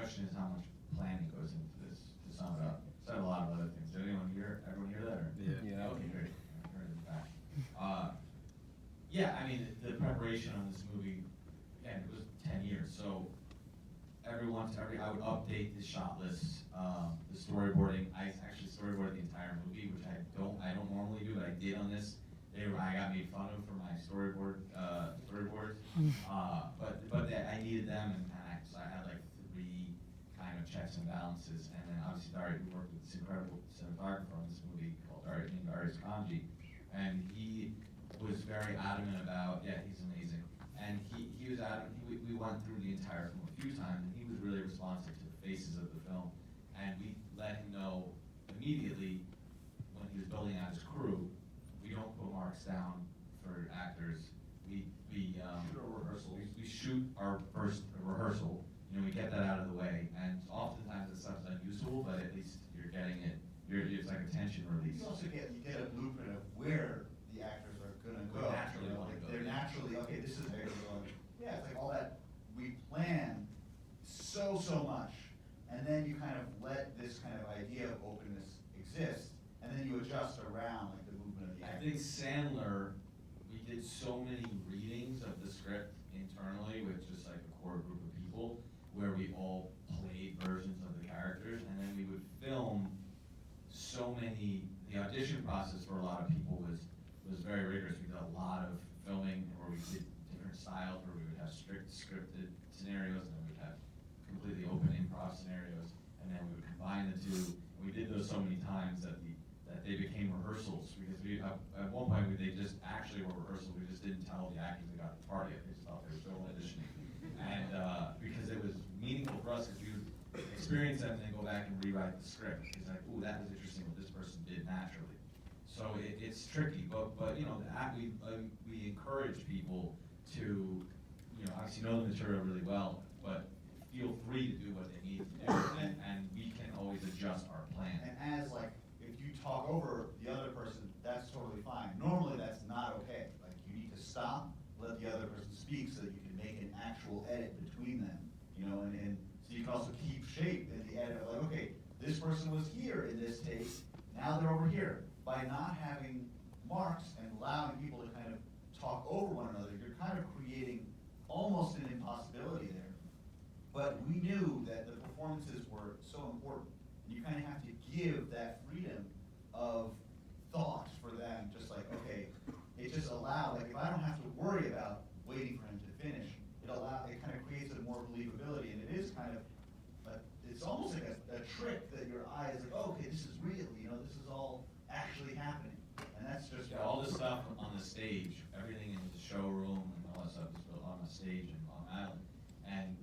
question is how much planning goes into this, to sum it up. Said a lot of other things. Did everyone hear that? Or? Yeah. Okay, great. I heard it back. Yeah, I mean, the preparation on this movie, again, it was 10 years, so I would update the shot list, the storyboarding. I actually storyboarded the entire movie, which I don't normally do, but I did on this. I got made fun of for my storyboards, but I needed them, and so I had like 3 kind of checks and balances, and then obviously we worked with this incredible cinematographer on this movie called Darius Kanji, and he was very adamant about, he's amazing, and he was adamant. We went through the entire film a few times, and he was really responsive to the faces of the film, and we let him know immediately when he was building out his crew. We don't put marks down for actors. We shoot our first rehearsal. We get that out of the way, and oftentimes the stuff's unusable, but at least you're getting it. It's like a tension release. You also get a blueprint of where the actors are gonna go. Naturally want to go. They're naturally okay. This is where they're going. Yeah, it's like all that we plan so much, and then you kind of let this kind of idea of openness exist, and then you adjust around like the movement of the actors. I think Sandler, we did so many readings of the script internally with just like a core group of people where we all played versions of the characters, and then we would film so many. The audition process for a lot of people was very rigorous. We did a lot of filming where we did different styles, where we would have strict scripted scenarios, and then we would have completely open improv scenarios, and then we would combine the two. And we did those so many times that they became rehearsals, because at one point they just actually were rehearsals. We just didn't tell the actors they got the part yet. They just thought they were still auditioning, and because it was meaningful for us, because we would experience them and then go back and rewrite the script. It's like, ooh, that was interesting what this person did naturally. So it's tricky, but we encourage people to obviously know the material really well, but feel free to do what they need to do, and we can always adjust our plan. And as like, if you talk over the other person, that's totally fine. Normally that's not okay. Like you need to stop, let the other person speak so that you can make an actual edit between them, and so you can also keep shape in the edit of like, okay, this person was here in this take, now they're over here. By not having marks and allowing people to kind of talk over one another, you're kind of creating almost an impossibility there. But we knew that the performances were so important. And you kind of have to give that freedom of thought for them, just like, okay, it just allowed, like if I don't have to worry about waiting for him to finish, it kind of creates a more believability, and it is kind of, it's almost like a trick that your eye is like, oh, okay, this is real, this is all actually happening. And that's just all the stuff on the stage, everything in the showroom and all that stuff is built on the stage in Long Island. And